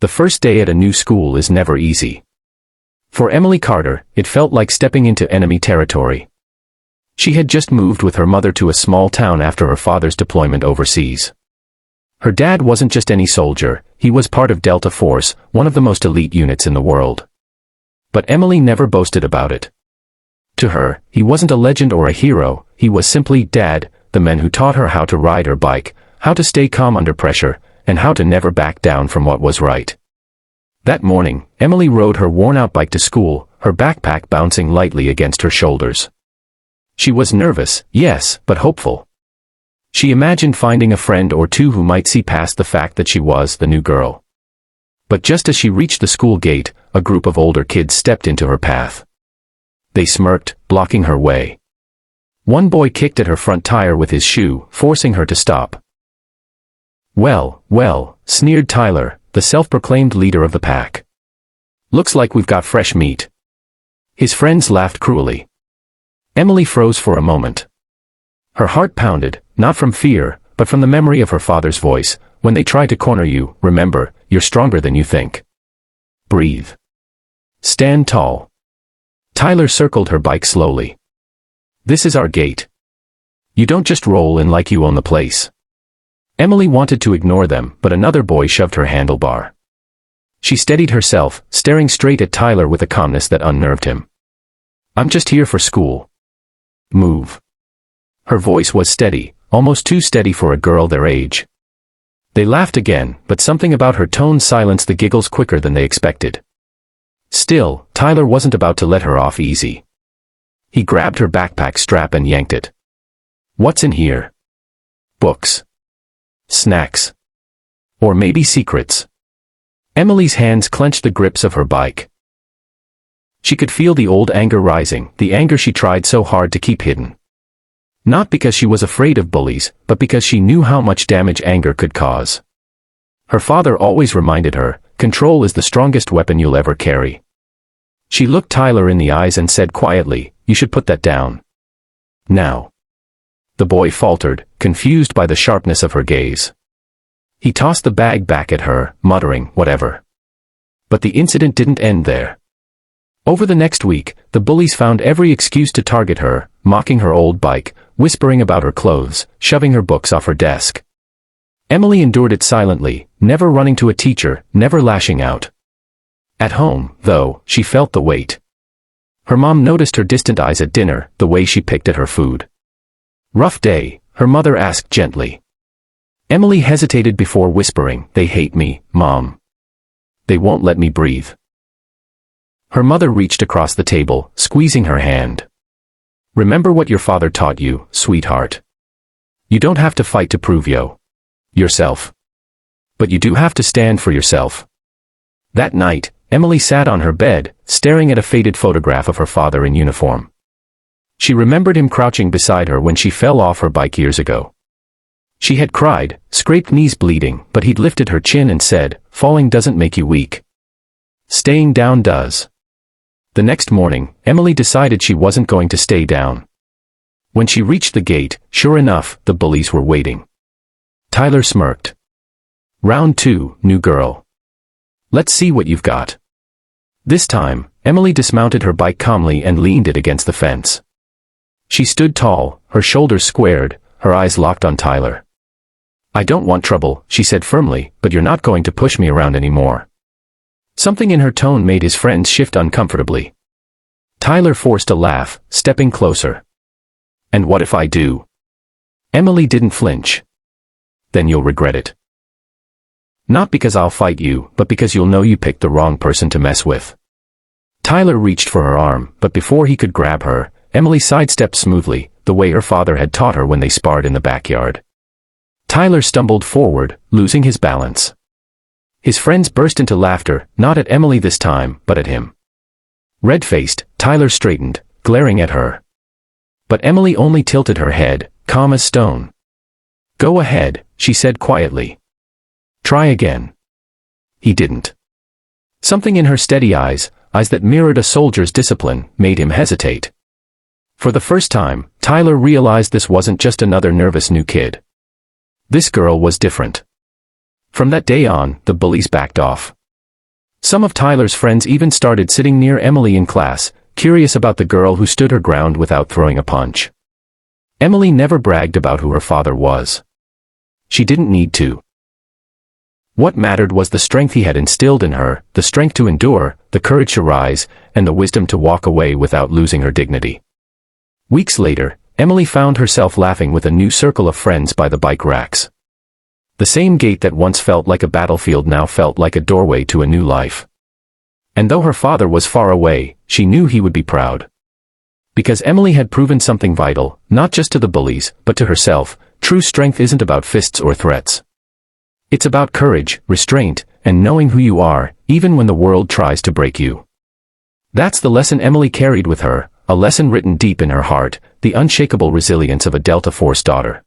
The first day at a new school is never easy. For Emily Carter, it felt like stepping into enemy territory. She had just moved with her mother to a small town after her father's deployment overseas. Her dad wasn't just any soldier, he was part of Delta Force, one of the most elite units in the world. But Emily never boasted about it. To her, he wasn't a legend or a hero, he was simply Dad, the man who taught her how to ride her bike, how to stay calm under pressure, and how to never back down from what was right. That morning, Emily rode her worn-out bike to school, her backpack bouncing lightly against her shoulders. She was nervous, yes, but hopeful. She imagined finding a friend or two who might see past the fact that she was the new girl. But just as she reached the school gate, a group of older kids stepped into her path. They smirked, blocking her way. One boy kicked at her front tire with his shoe, forcing her to stop. Well, sneered Tyler, the self-proclaimed leader of the pack. Looks like we've got fresh meat. His friends laughed cruelly. Emily froze for a moment. Her heart pounded, not from fear, but from the memory of her father's voice. When they try to corner you, remember, you're stronger than you think. Breathe. Stand tall. Tyler circled her bike slowly. This is our gate. You don't just roll in like you own the place. Emily wanted to ignore them, but another boy shoved her handlebar. She steadied herself, staring straight at Tyler with a calmness that unnerved him. I'm just here for school. Move. Her voice was steady, almost too steady for a girl their age. They laughed again, but something about her tone silenced the giggles quicker than they expected. Still, Tyler wasn't about to let her off easy. He grabbed her backpack strap and yanked it. What's in here? Books. Snacks. Or maybe secrets. Emily's hands clenched the grips of her bike. She could feel the old anger rising, the anger she tried so hard to keep hidden. Not because she was afraid of bullies, but because she knew how much damage anger could cause. Her father always reminded her, control is the strongest weapon you'll ever carry. She looked Tyler in the eyes and said quietly, you should put that down. Now. The boy faltered, confused by the sharpness of her gaze. He tossed the bag back at her, muttering, whatever. But the incident didn't end there. Over the next week, the bullies found every excuse to target her, mocking her old bike, whispering about her clothes, shoving her books off her desk. Emily endured it silently, never running to a teacher, never lashing out. At home, though, she felt the weight. Her mom noticed her distant eyes at dinner, the way she picked at her food. Rough day, her mother asked gently. Emily hesitated before whispering, they hate me, Mom. They won't let me breathe. Her mother reached across the table, squeezing her hand. Remember what your father taught you, sweetheart. You don't have to fight to prove yourself. But you do have to stand for yourself. That night, Emily sat on her bed, staring at a faded photograph of her father in uniform. She remembered him crouching beside her when she fell off her bike years ago. She had cried, scraped knees bleeding, but he'd lifted her chin and said, falling doesn't make you weak. Staying down does. The next morning, Emily decided she wasn't going to stay down. When she reached the gate, sure enough, the bullies were waiting. Tyler smirked. Round 2, new girl. Let's see what you've got. This time, Emily dismounted her bike calmly and leaned it against the fence. She stood tall, her shoulders squared, her eyes locked on Tyler. I don't want trouble, she said firmly, but you're not going to push me around anymore. Something in her tone made his friends shift uncomfortably. Tyler forced a laugh, stepping closer. And what if I do? Emily didn't flinch. Then you'll regret it. Not because I'll fight you, but because you'll know you picked the wrong person to mess with. Tyler reached for her arm, but before he could grab her, Emily sidestepped smoothly, the way her father had taught her when they sparred in the backyard. Tyler stumbled forward, losing his balance. His friends burst into laughter, not at Emily this time, but at him. Red-faced, Tyler straightened, glaring at her. But Emily only tilted her head, calm as stone. Go ahead, she said quietly. Try again. He didn't. Something in her steady eyes that mirrored a soldier's discipline, made him hesitate. For the first time, Tyler realized this wasn't just another nervous new kid. This girl was different. From that day on, the bullies backed off. Some of Tyler's friends even started sitting near Emily in class, curious about the girl who stood her ground without throwing a punch. Emily never bragged about who her father was. She didn't need to. What mattered was the strength he had instilled in her, the strength to endure, the courage to rise, and the wisdom to walk away without losing her dignity. Weeks later, Emily found herself laughing with a new circle of friends by the bike racks. The same gate that once felt like a battlefield now felt like a doorway to a new life. And though her father was far away, she knew he would be proud. Because Emily had proven something vital, not just to the bullies, but to herself. True strength isn't about fists or threats. It's about courage, restraint, and knowing who you are, even when the world tries to break you. That's the lesson Emily carried with her, a lesson written deep in her heart, the unshakable resilience of a Delta Force daughter.